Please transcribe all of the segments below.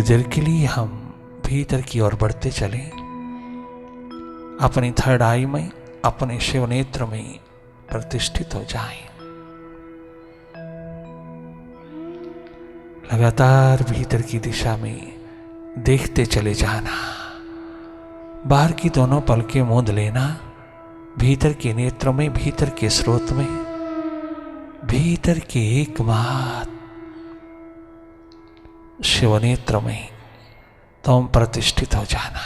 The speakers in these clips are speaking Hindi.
थोड़ी देर के लिए हम भीतर की ओर बढ़ते चलें, अपनी थर्ड आई में, अपने शिव नेत्र में प्रतिष्ठित हो जाएं। लगातार भीतर की दिशा में देखते चले जाना। बाहर की दोनों पलकें मूंद लेना। भीतर के नेत्र में, भीतर के स्रोत में, भीतर के एकमात्र शिव नेत्र में तुम प्रतिष्ठित हो जाना।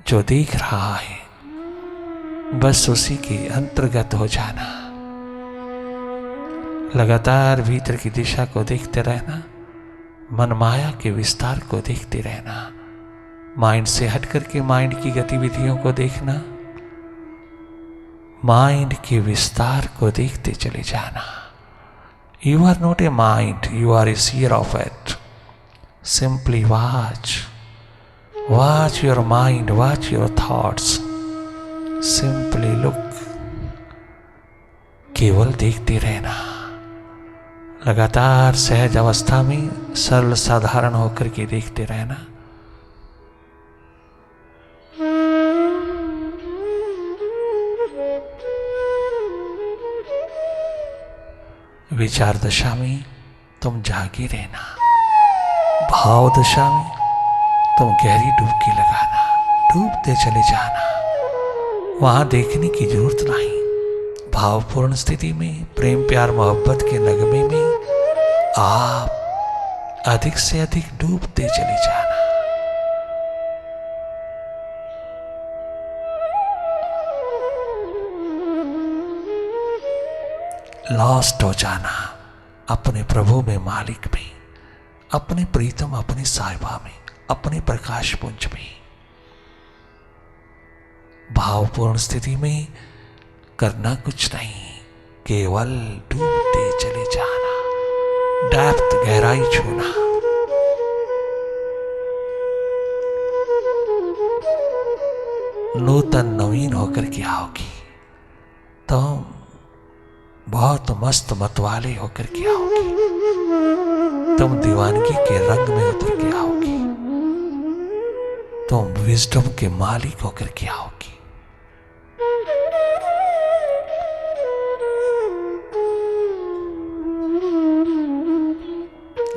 जो देख रहा है बस उसी के अंतर्गत हो जाना। लगातार भीतर की दिशा को देखते रहना, मन माया के विस्तार को देखते रहना। माइंड से हट करके माइंड की गतिविधियों को देखना, माइंड के विस्तार को देखते चले जाना। You are not a mind, you are a seer of it. Simply watch, watch your mind, watch your thoughts. Simply look, केवल देखते रहना। लगातार सहज अवस्था में सरल साधारण होकर के देखते रहना। विचार दशा में तुम जागे रहना। भाव दशा में तुम गहरी डुबकी लगाना, डूबते चले जाना। वहां देखने की जरूरत नहीं। भावपूर्ण स्थिति में, प्रेम प्यार मोहब्बत के नगमे में आप अधिक से अधिक डूबते चले जाना। लॉस्ट हो जाना अपने प्रभु में, मालिक में, अपने प्रीतम, अपने साहिबा में, अपने प्रकाश पुंज में। भावपूर्ण स्थिति में करना कुछ नहीं, केवल डूबते चले जाना, डेप्थ, गहराई छूना। नूतन नवीन होकर के आओगी तुम, बहुत मस्त मतवाले होकर के आओगी तुम, दीवानगी के रंग में उतर के आओगी तुम, विजडम के मालिक होकर के आओगी।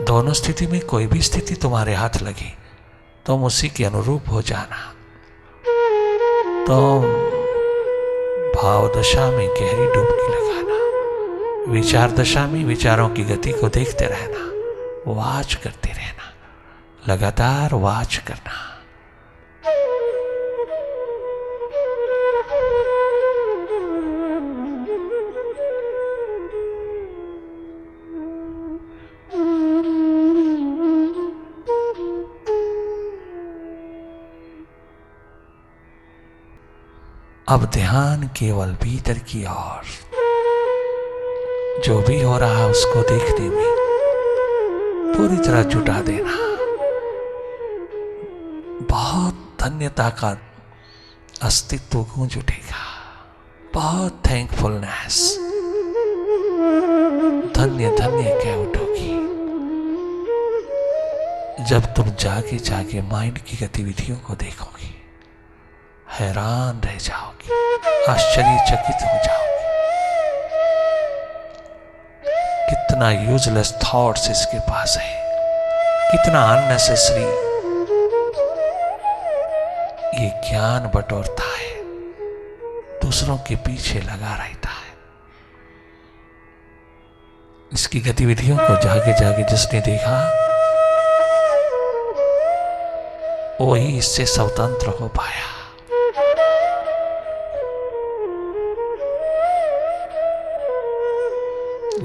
दोनों स्थिति में कोई भी स्थिति तुम्हारे हाथ लगे तुम उसी के अनुरूप हो जाना। तुम भाव दशा में गहरी डुबकी लगाना, विचार दशा में विचारों की गति को देखते रहना, वाच करते रहना, लगातार वाच करना। अब ध्यान केवल भीतर की ओर, जो भी हो रहा है उसको देखने में पूरी तरह जुटा देना। बहुत धन्यता का अस्तित्व गूंज उठेगा, बहुत थैंकफुलनेस, धन्य धन्य कह उठोगी जब तुम जागे जागे माइंड की गतिविधियों को देखोगी। हैरान रह जाओगी, आश्चर्यचकित हो जाओगी। कितना यूजलेस थॉट्स इसके पास है, कितना अननेसेसरी ये ज्ञान बटोरता है, दूसरों के पीछे लगा रहता है। इसकी गतिविधियों को जागे जागे जिसने देखा वही इससे स्वतंत्र हो पाया।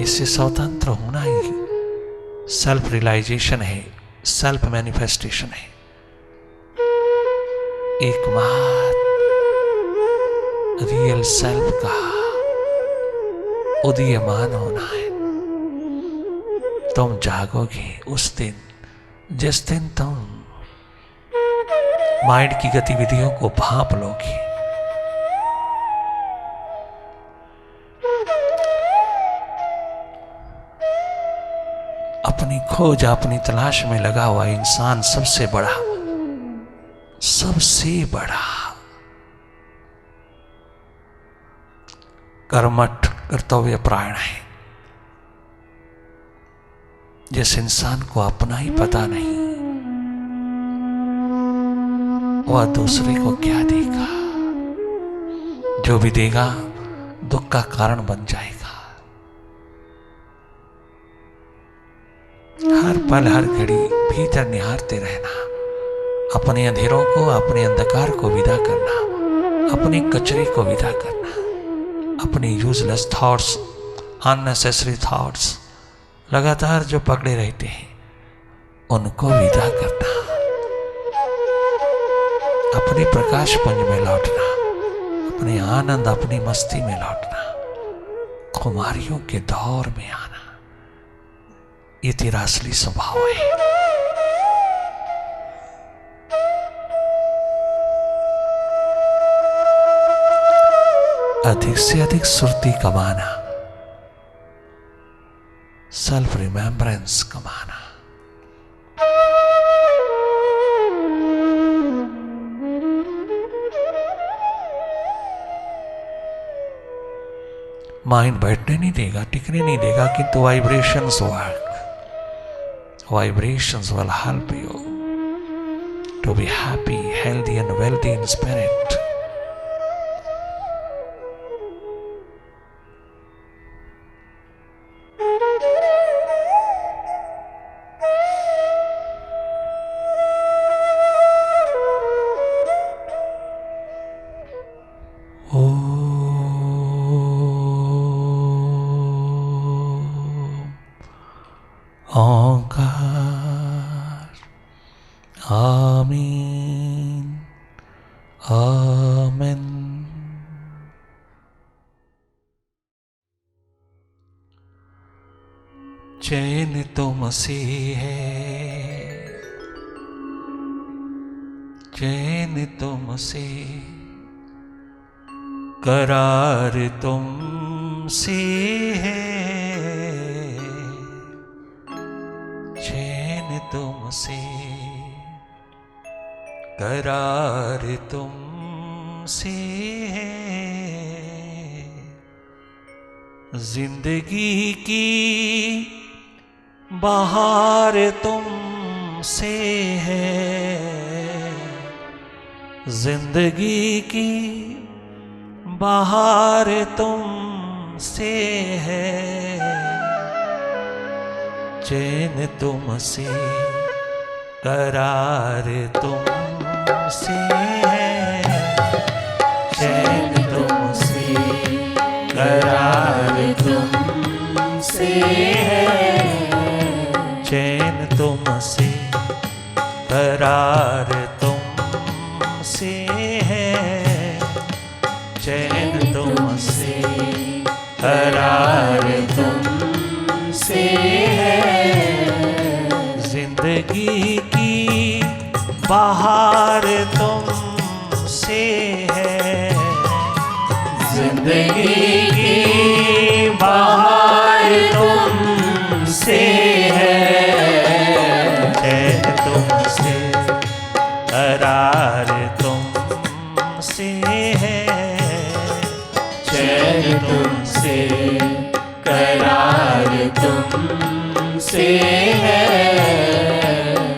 इससे स्वतंत्र होना ही सेल्फ रियलाइजेशन है, सेल्फ मैनिफेस्टेशन है। एकमात्र रियल सेल्फ का उदीयमान होना है। तुम जागोगे उस दिन जिस दिन तुम माइंड की गतिविधियों को भांप लोगे। अपनी खोज अपनी तलाश में लगा हुआ इंसान सबसे बड़ा कर्मठ कर्तव्यपरायण है। जिस इंसान को अपना ही पता नहीं, वह दूसरे को क्या देगा? जो भी देगा दुख का कारण बन जाएगा। हर पल हर घड़ी भीतर निहारते रहना, अपने अंधेरों को, अपने अंधकार को विदा करना, अपने कचरे को विदा करना, अपने यूजलेस थॉट्स, अननेसेसरी थॉट्स लगातार जो पकड़े रहते हैं उनको विदा करना, अपने प्रकाश पुंज में लौटना, अपने आनंद, अपनी मस्ती में लौटना, खुमारियों के दौर में आना, ये तेरा असली स्वभाव है। अधिक से अधिक सुरती कमाना, सेल्फ रिमेम्बरेंस कमाना। माइंड बैठने नहीं देगा, टिकने नहीं देगा, किंतु vibrations work. Vibrations will help you to be happy, healthy and wealthy in spirit. आमीन आमीन। चैन तो मसीह है, चैन तो मसीह, करार तुमसे है, चैन तुमसे, करार तुमसे है, जिंदगी की बहार तुमसे है, जिंदगी की बहार तुमसे है, चैन तुमसे, करार तुमसे है, चैन तुमसे, करार तुमसे है, चैन तुमसे, करार तुमसे है, चैन तुमसे, करार तुमसे है, जिंदगी की बहार तुमसे है, जिंदगी की बहार तुमसे है, चैन तुमसे, करार तुमसे है, चैन तुमसे, करार तुमसे है,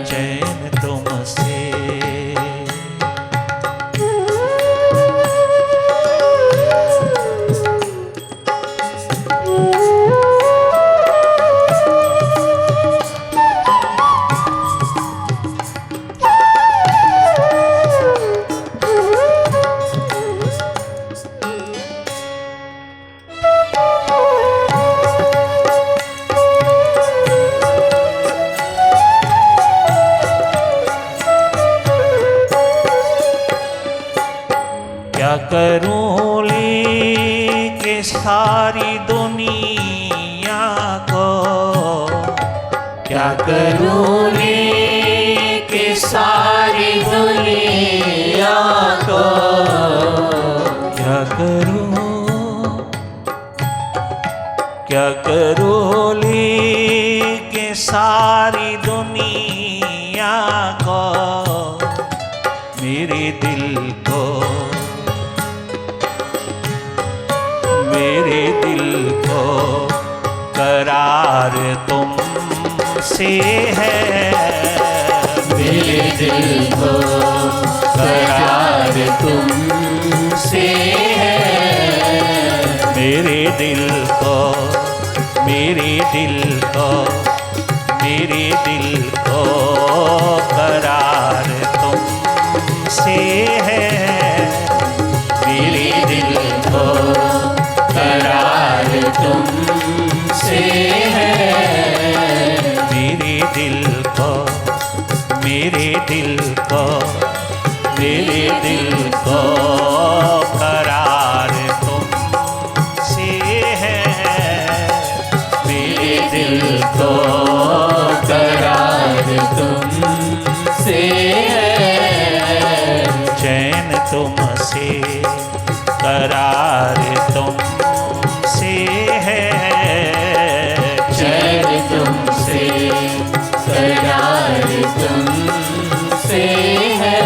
चैन तुमसे। क्या करूं लेके सारी दुनिया को, क्या करूं लेके सारी दुनिया को, क्या करूं लेके सारी दुनिया को, मेरे दिल को, मेरे दिल को करार तुमसे है, मेरे दिल को करार तुमसे है, मेरे दिल को, मेरे दिल को, मेरे दिल को करार तुमसे है, मेरे दिल को करार तुमसे है, मेरे दिल को, मेरे दिल को, मेरे दिल को करार तुमसे है, मेरे दिल को करार तुमसे है, चैन तुमसे करार तुमसे है, चैन तुमसे करार तुमसे है।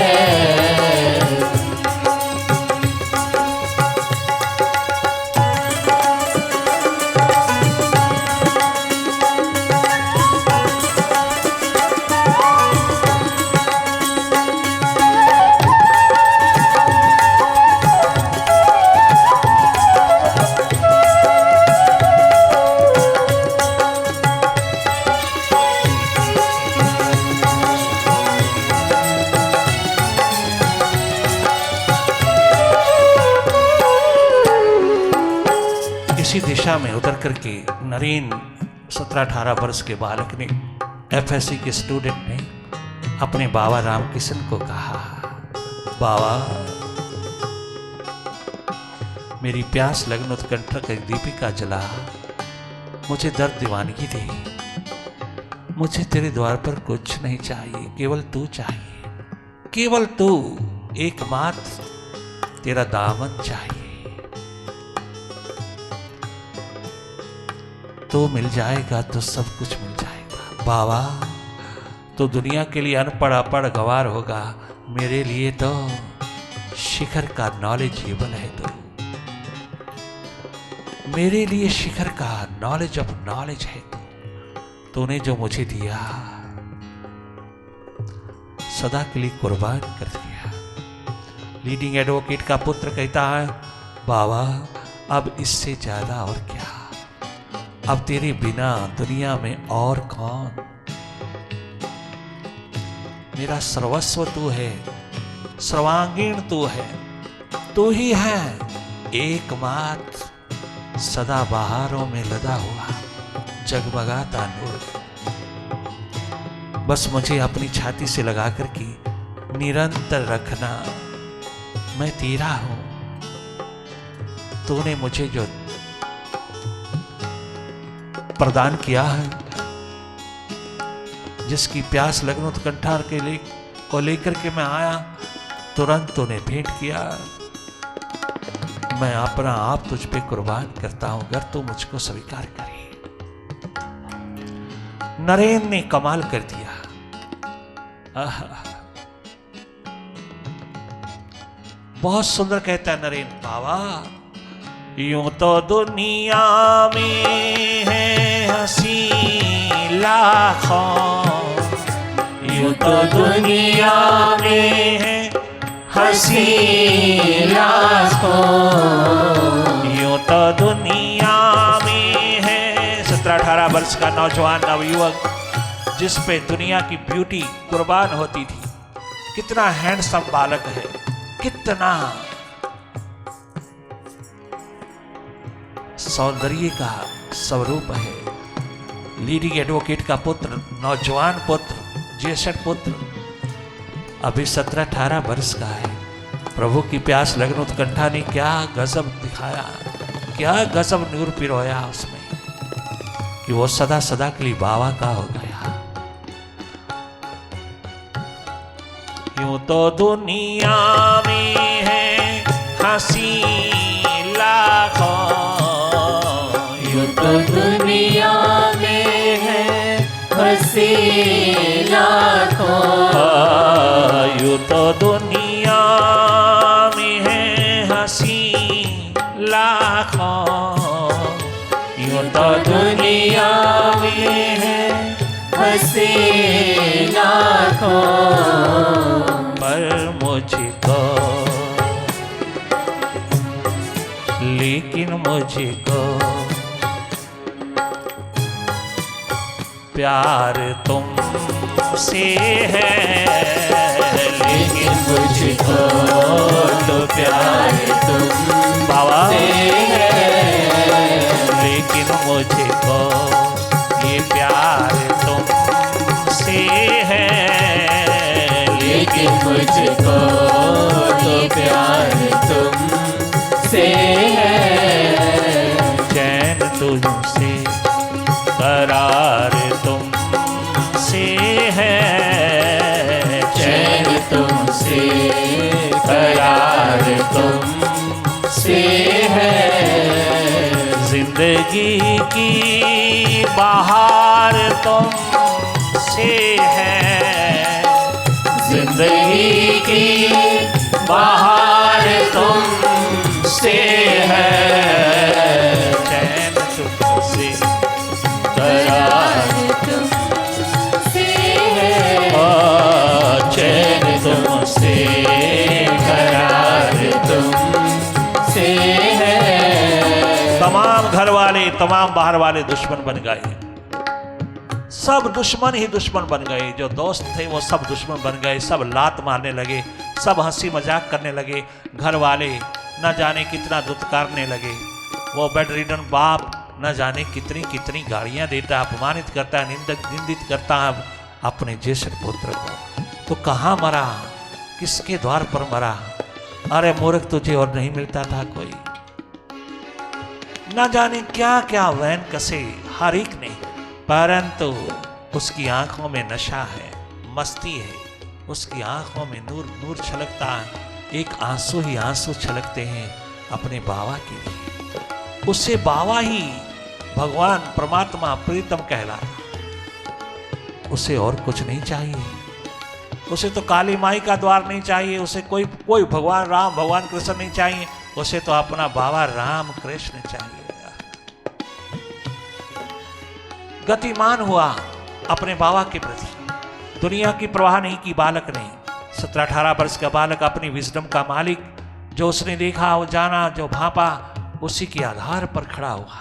इसी दिशा में उतर करके नरेन 17-18 वर्ष के बालक ने, एफएससी के स्टूडेंट ने अपने बाबा रामकिशन को कहा, बाबा मेरी प्यास लगन उत्कंठा की दीपिका जला, मुझे दर्द दीवानगी दे, मुझे तेरे द्वार पर कुछ नहीं चाहिए, केवल तू चाहिए, केवल तू, एकमात्र तेरा दामन चाहिए, तो मिल जाएगा तो सब कुछ मिल जाएगा। बाबा तो दुनिया के लिए अनपढ़ अपढ़ गवार होगा, मेरे लिए तो शिखर का नॉलेजेबल है तू, मेरे लिए शिखर का नॉलेज ऑफ नॉलेज है तू, तूने जो मुझे दिया सदा के लिए कुर्बान कर दिया। लीडिंग एडवोकेट का पुत्र कहता है, बाबा अब इससे ज्यादा और क्या, अब तेरे बिना दुनिया में और कौन, मेरा सर्वस्व तू है, सर्वांगीण तू है, तू ही है एकमात्र सदा बहारों में लदा हुआ जगमगाता नूर, बस मुझे अपनी छाती से लगा कर के निरंतर रखना, मैं तेरा हूं, तूने मुझे जो प्रदान किया है, जिसकी प्यास लगन उत्कंठा को लेकर के मैं आया, तुरंत तूने भेंट किया, मैं अपना आप तुझ पे कुर्बान करता हूं, अगर तू मुझको स्वीकार करे। नरेन ने कमाल कर दिया। बहुत सुंदर कहता है नरेन, बाबा यूं तो दुनिया में है हंसी लाखों, यूं तो दुनिया में है हंसी लाखों, यूं तो दुनिया में है 17-18 वर्ष का नौजवान नवयुवक, जिस पे दुनिया की ब्यूटी कुर्बान होती थी, कितना हैंडसम बालक है, कितना सौंदर्य का स्वरूप है। लीडिंग एडवोकेट का पुत्र, नौजवान पुत्र, ज्येष्ठ पुत्र, अभी 17-18 वर्ष का है। प्रभु की प्यास लगन उत्कंठा ने क्या गजब दिखाया, क्या गजब नूर पिरोया उसमें, कि वो सदा सदा के लिए बाबा का हो गया। यूं तो दुनिया में है हंसी लाखों, यूं तो दुनिया में है हंसी लाखों। यूं तो दुनिया में है हंसी लाखों, यूं तो दुनिया में है हंसी लाखों, पर मुझको, लेकिन मुझको प्यार तुमसे है, लेकिन मुझको तो प्यार तुमसे है। लेकिन मुझको ये प्यार तुमसे है, लेकिन मुझको तो प्यार तुमसे है। चैन तुझसे करार तुमसे है, चैन तुमसे करार तुमसे है। जिंदगी की बहार तुमसे है, जिंदगी की बहार तुमसे है। चैन तुमसे करार तुमसे है। चैन तुमसे करार तुमसे है। तमाम घर वाले, तमाम बाहर वाले दुश्मन बन गए, सब दुश्मन ही दुश्मन बन गए। जो दोस्त थे वो सब दुश्मन बन गए, सब लात मारने लगे, सब हंसी मजाक करने लगे। घर वाले न जाने कितना दुत्कारने लगे। वो बेड रिडन बाप न जाने कितनी कितनी गालियां देता, अपमानित करता, निंदित करता है अपने ज्येष्ठ पुत्र को। तो कहाँ मरा, किसके द्वार पर मरा? अरे मूर्ख, तुझे और नहीं मिलता था कोई? न जाने क्या क्या वैन कसे हर एक ने, परंतु उसकी आंखों में नशा है, मस्ती है, उसकी आंखों में नूर नूर छलकता है। एक आंसू ही आंसू छलकते हैं अपने बाबा के लिए। उससे बाबा ही भगवान परमात्मा प्रीतम कहलाता, उसे और कुछ नहीं चाहिए। उसे तो काली माई का द्वार नहीं चाहिए, उसे कोई भगवान राम भगवान कृष्ण नहीं चाहिए, उसे तो अपना बाबा राम कृष्ण चाहिए। गतिमान हुआ अपने बाबा के प्रति, दुनिया की परवाह नहीं की बालक ने। 17-18 वर्ष का बालक अपनी विजडम का मालिक, जो उसने देखा वो जाना, जो भापा, उसी के आधार पर खड़ा हुआ।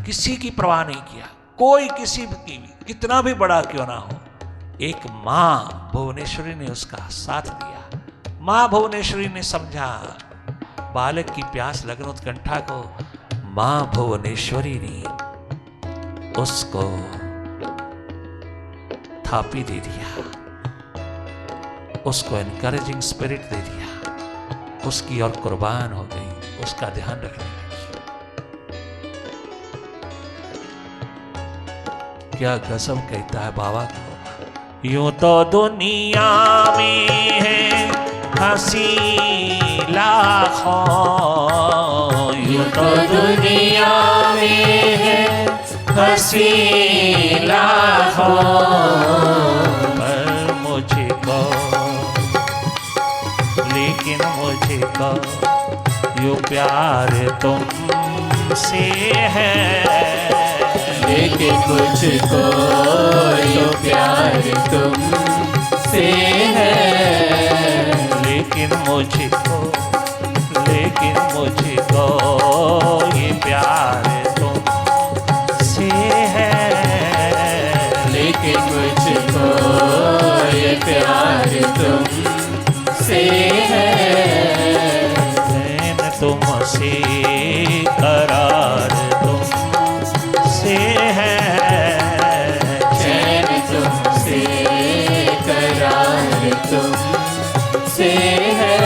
किसी की परवाह नहीं किया, कोई किसी की भी, कितना भी बड़ा क्यों ना हो। एक माँ भुवनेश्वरी ने उसका साथ दिया। माँ भुवनेश्वरी ने समझा बालक की प्यास लगन उत्कंठा को। माँ भुवनेश्वरी ने उसको थापी दे दिया, उसको एनकरेजिंग स्पिरिट दे दिया, उसकी और कुर्बान हो गई, उसका ध्यान रखने लगी। क्या गजब कहता है बाबा को। यूं तो दुनिया में है हंसी लाखों, यूं तो दुनिया में है हंसी लाखों, पर मुझको, लेकिन मुझको यूं प्यार तुमसे है, लेकिन मुझको यूं प्यार तुमसे है। लेकिन मुझको ये प्यार तुमसे है, लेकिन मुझको ये प्यार तुमसे है। चैन तुमसे करार तुमसे है, चैन तुमसे करार तुमसे है।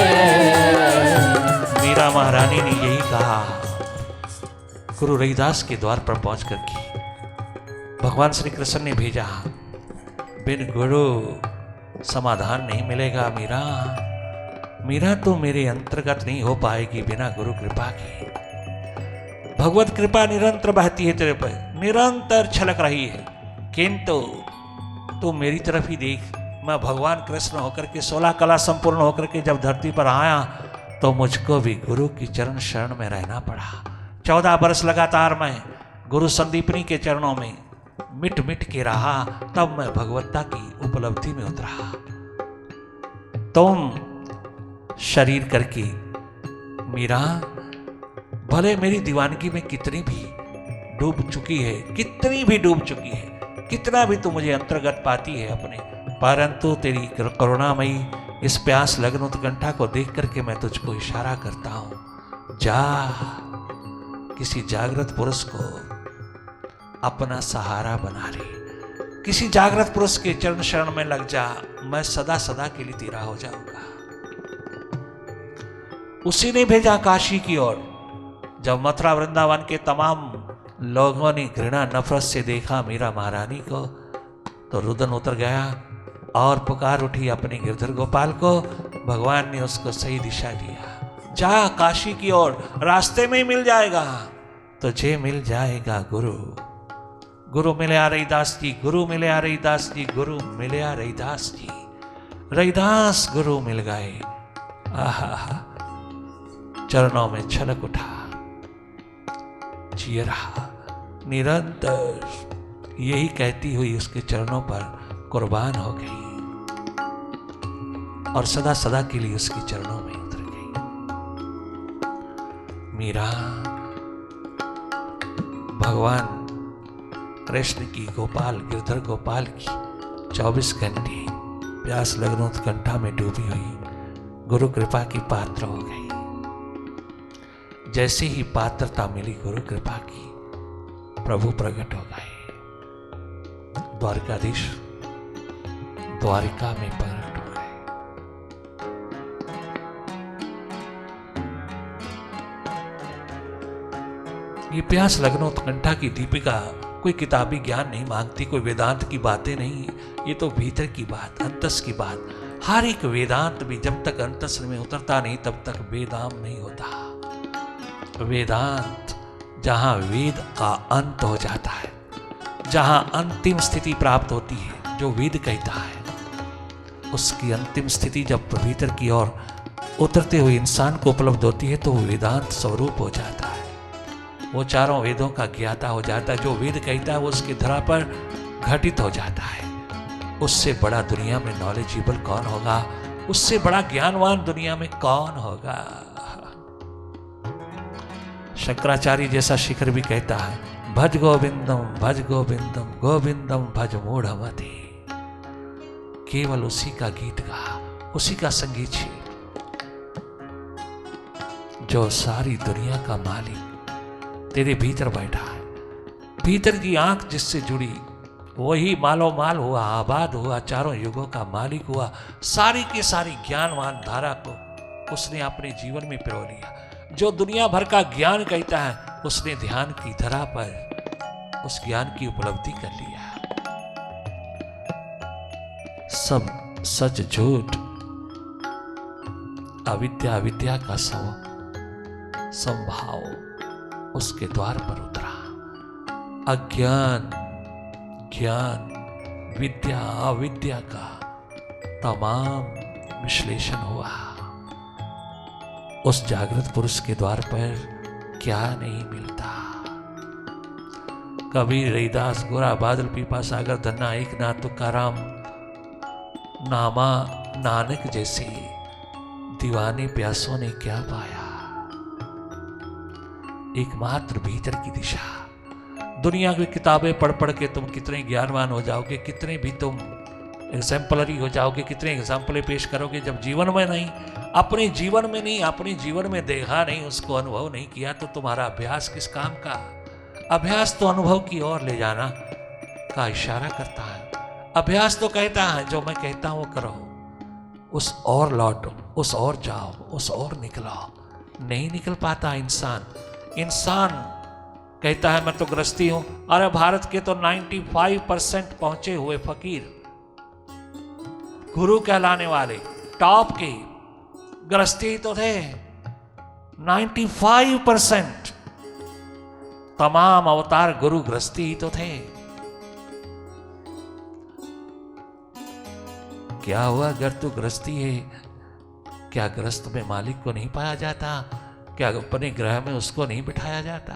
मीरा महारानी ने यही कहा गुरु रविदास के द्वार पर पहुंचकर की। भगवान श्री कृष्ण ने भेजा, बिन गुरु समाधान नहीं मिलेगा मीरा। मीरा तो मेरे अंतर्गत नहीं हो पाएगी बिना गुरु कृपा के। भगवत कृपा निरंतर बहती है तेरे पर, निरंतर छलक रही है, किंतु तू मेरी तरफ ही देख। मैं भगवान कृष्ण होकर के 16 कला संपूर्ण होकर के जब धरती पर आया तो मुझको भी गुरु की चरण शरण में रहना पड़ा। 14 वर्ष लगातार मैं गुरु संदीपनी के चरणों में मिट मिट के रहा, तब मैं भगवत्ता की उपलब्धि में उतरा। तुम शरीर करके मीरा भले मेरी दीवानगी में कितनी भी डूब चुकी है, कितनी भी डूब चुकी है, कितना भी तू मुझे अंतर्गत पाती है अपने, परंतु तेरी करुणामयी इस प्यास लगन उत्कंठा को देख करके मैं तुझको इशारा करता हूं, जा किसी जागृत पुरुष को अपना सहारा बना ले, किसी जागृत पुरुष के चरण शरण में लग जा, मैं सदा सदा के लिए तेरा हो जाऊंगा। उसी ने भेजा काशी की ओर। जब मथुरा वृंदावन के तमाम लोगों ने घृणा नफरत से देखा मीरा महारानी को, तो रुदन उतर गया और पुकार उठी अपने गिरधर गोपाल को। भगवान ने उसको सही दिशा दिया, जा काशी की ओर, रास्ते में ही मिल जाएगा तुझे, मिल जाएगा गुरु। गुरु मिले आ रहीदास जी, गुरु मिले आ रहीदास जी, गुरु मिले आ रहीदास जी। रहीदास गुरु मिल गए। आहा, चरणों में छलक उठा, जिए रहा निरंतर यही कहती हुई उसके चरणों पर कुर्बान हो गई और सदा सदा के लिए उसके चरणों में उतर गई। मीरा भगवान कृष्ण की, गोपाल गिरधर गोपाल की 24 घंटे प्यास लगन उत्कंठा में डूबी हुई गुरु कृपा की पात्र हो गई। जैसे ही पात्रता मिली गुरु कृपा की, प्रभु प्रकट हो गए। द्वारकाधीश द्वारिका में प्रकट हो गए। ये प्यास लगन उत्कंठा की दीपिका कोई किताबी ज्ञान नहीं मांगती, कोई वेदांत की बातें नहीं, ये तो भीतर की बात, अंतस की बात। हर एक वेदांत भी जब तक अंतस में उतरता नहीं तब तक वेदांत नहीं होता। वेदांत जहां वेद का अंत हो जाता है, जहां अंतिम स्थिति प्राप्त होती है, जो वेद कहता है, उसकी अंतिम स्थिति जब भीतर की ओर उतरते हुए इंसान को उपलब्ध होती है तो वेदांत स्वरूप हो जाता है। वो चारों वेदों का ज्ञाता हो जाता है। जो वेद कहता है वो उसकी धरा पर घटित हो जाता है। उससे बड़ा दुनिया में नॉलेजेबल कौन होगा, उससे बड़ा ज्ञानवान दुनिया में कौन होगा। शंकराचार्य जैसा शिखर भी कहता है, भज गोविंदम गोविंदम भज मूढ़मते। केवल उसी का गीत गा, उसी का संगीत छे, जो सारी दुनिया का मालिक तेरे भीतर बैठा है। भीतर की आंख जिससे जुड़ी वही मालो माल हुआ, आबाद हुआ, चारों युगों का मालिक हुआ। सारी की सारी ज्ञानवान धारा को उसने अपने जीवन में पिरो लिया। जो दुनिया भर का ज्ञान कहता है उसने ध्यान की धरा पर उस ज्ञान की उपलब्धि कर लिया। सब सच झूठ, अविद्या विद्या का संभाव उसके द्वार पर उतरा। अज्ञान ज्ञान विद्या अविद्या का तमाम विश्लेषण हुआ। उस जागृत पुरुष के द्वार पर क्या नहीं मिलता। कबीर, रैदास, गोरा, बादल, पीपा, सागर, धन्ना, एकनाथ, तुकाराम, नामा, नानक जैसे दीवाने प्यासों ने क्या पाया? एकमात्र भीतर की दिशा। दुनिया की किताबें पढ़ पढ़ के तुम कितने ज्ञानवान हो जाओगे, कितने भी तुम एग्जाम्पलरी हो जाओगे, कितने एग्जाम्पलें पेश करोगे, जब जीवन में नहीं, अपने जीवन में नहीं, अपने जीवन में देखा नहीं, उसको अनुभव नहीं किया, तो तुम्हारा अभ्यास किस काम का? अभ्यास तो अनुभव की ओर ले जाना का इशारा करता है। अभ्यास तो कहता है जो मैं कहता हूं वो करो, उस और लौटो, उस और जाओ, उस और निकलो। नहीं निकल पाता इंसान। इंसान कहता है मैं तो गृहस्थी हूं। अरे भारत के तो 95% पहुंचे हुए फकीर, गुरु कहलाने वाले टॉप के गृहस्थी तो थे। 95% तमाम अवतार गुरु गृहस्थी ही तो थे। क्या हुआ, घर तो गृहस्थी है, क्या गृहस्थ में मालिक को नहीं पाया जाता? क्या अपने ग्रह में उसको नहीं बिठाया जाता?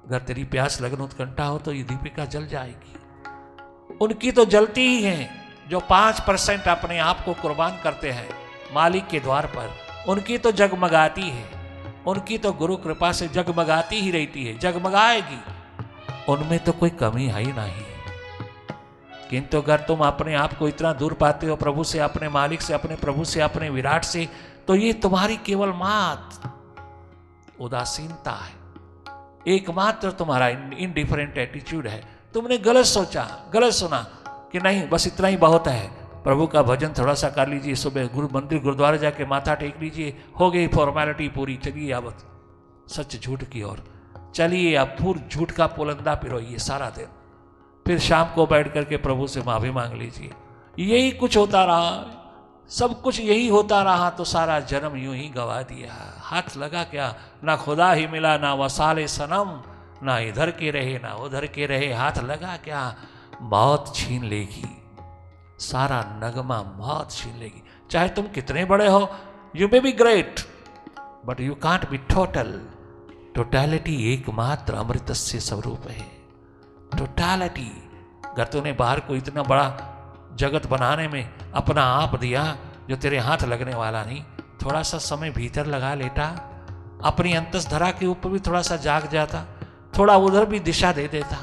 अगर तेरी प्यास लगन उत्कंठा हो तो ये दीपिका जल जाएगी। उनकी तो जलती ही है जो 5% अपने आप को कुर्बान करते हैं मालिक के द्वार पर, उनकी तो जगमगाती है, उनकी तो गुरु कृपा से जगमगाती ही रहती है, जगमगाएगी, उनमें तो कोई कमी है ही नहीं। किंतु अगर तुम अपने आप को इतना दूर पाते हो प्रभु से, अपने मालिक से, अपने प्रभु से, अपने विराट से, तो ये तुम्हारी केवल मात्र उदासीनता है, एकमात्र तुम्हारा इनडिफरेंट एटीट्यूड है। तुमने गलत सोचा, गलत सुना कि नहीं बस इतना ही बहुत है, प्रभु का भजन थोड़ा सा कर लीजिए, सुबह गुरु मंदिर गुरुद्वारे जाके माथा टेक लीजिए, हो गई फॉर्मेलिटी पूरी, चलिए अब सच झूठ की ओर चलिए, अब पूर्ण झूठ का पुलंदा पिरोइए सारा दिन, फिर शाम को बैठ करके प्रभु से माफी मांग लीजिए। यही कुछ होता रहा, सब कुछ यही होता रहा, तो सारा जन्म यूं ही गवा दिया। हाथ लगा क्या, ना खुदा ही मिला, ना वसाले सनम, ना इधर के रहे ना उधर के रहे, हाथ लगा क्या, मौत छीन लेगी, सारा नगमा मौत छीन लेगी। चाहे तुम कितने बड़े हो, you may be great but you can't be total. Totality एकमात्र अमृतस्य स्वरूप है, टोटैलिटी। अगर तूने बाहर को इतना बड़ा जगत बनाने में अपना आप दिया जो तेरे हाथ लगने वाला नहीं, थोड़ा सा समय भीतर लगा लेता, अपनी अंतसधरा के ऊपर भी थोड़ा सा जाग जाता, थोड़ा उधर भी दिशा दे देता,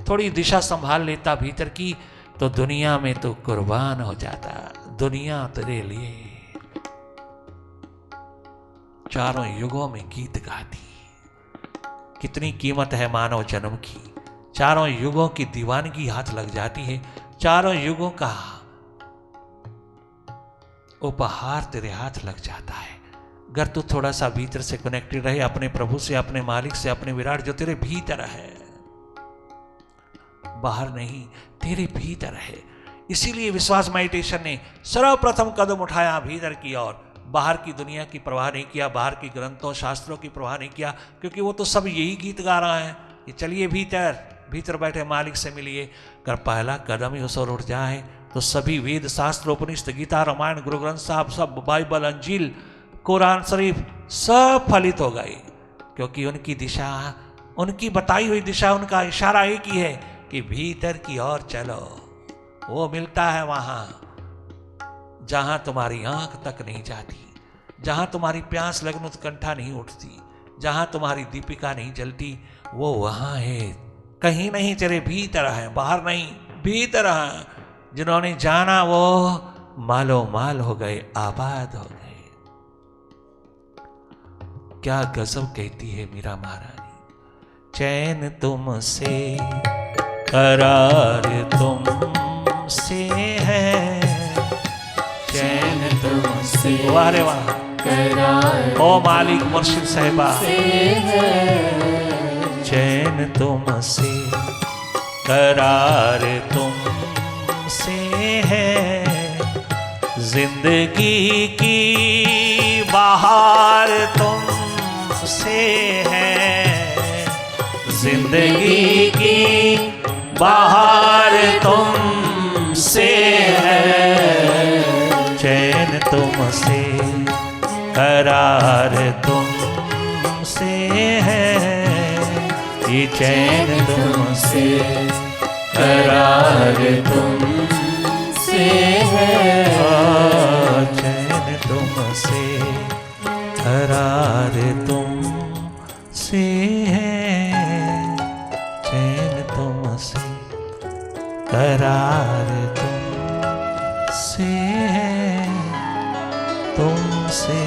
थोड़ी दिशा संभाल लेता भीतर की, तो दुनिया में तो कुर्बान हो जाता। दुनिया तेरे लिए चारों युगों में गीत गाती। कितनी कीमत है मानव जन्म की, चारों युगों की दीवानगी हाथ लग जाती है, चारों युगों का उपहार तेरे हाथ लग जाता है। अगर तू थोड़ा सा भीतर से कनेक्टेड रहे अपने प्रभु से, अपने मालिक से, अपने विराट जो तेरे भीतर है, बाहर नहीं, तेरे भीतर है। इसीलिए विश्वास मेडिटेशन ने सर्वप्रथम कदम उठाया भीतर की ओर, बाहर की दुनिया की परवाह नहीं किया, बाहर की ग्रंथों शास्त्रों की परवाह नहीं किया, क्योंकि वो तो सब यही गीत गा रहा है कि चलिए भीतर, भीतर बैठे मालिक से मिलिए। अगर पहला कदम ही उस ओर उठ जाए तो सभी वेद शास्त्र, उपनिषद, गीता, रामायण, गुरु ग्रंथ साहब, सब बाइबल, अंजील, कुरान शरीफ सब फलित हो गए, क्योंकि उनकी दिशा, उनकी बताई हुई दिशा, उनका इशारा एक ही है कि भीतर की ओर चलो। वो मिलता है वहां जहां तुम्हारी आंख तक नहीं जाती, जहां तुम्हारी प्यास लगन उत्कंठा नहीं उठती, जहां तुम्हारी दीपिका नहीं जलती, वो वहां है, कहीं नहीं, तेरे भीतर है, बाहर नहीं, भीतर है। जिन्होंने जाना वो मालो माल हो गए, आबाद हो गए। क्या गजब कहती है मीरा महारानी, चैन तुमसे करार तुमसे है, चैन तुमसे वारे वाह, करार ओ मालिक मुर्शिद साहिबा, है, चैन तुमसे करार तुमसे है, जिंदगी की बहार तुमसे है, जिंदगी की बहार तुमसे है, चैन तुमसे करार तुमसे है, ये चैन तुमसे करार तुमसे है, चैन तुमसे करार तुमसे है, चैन तुमसे करार तुमसे है, तुमसे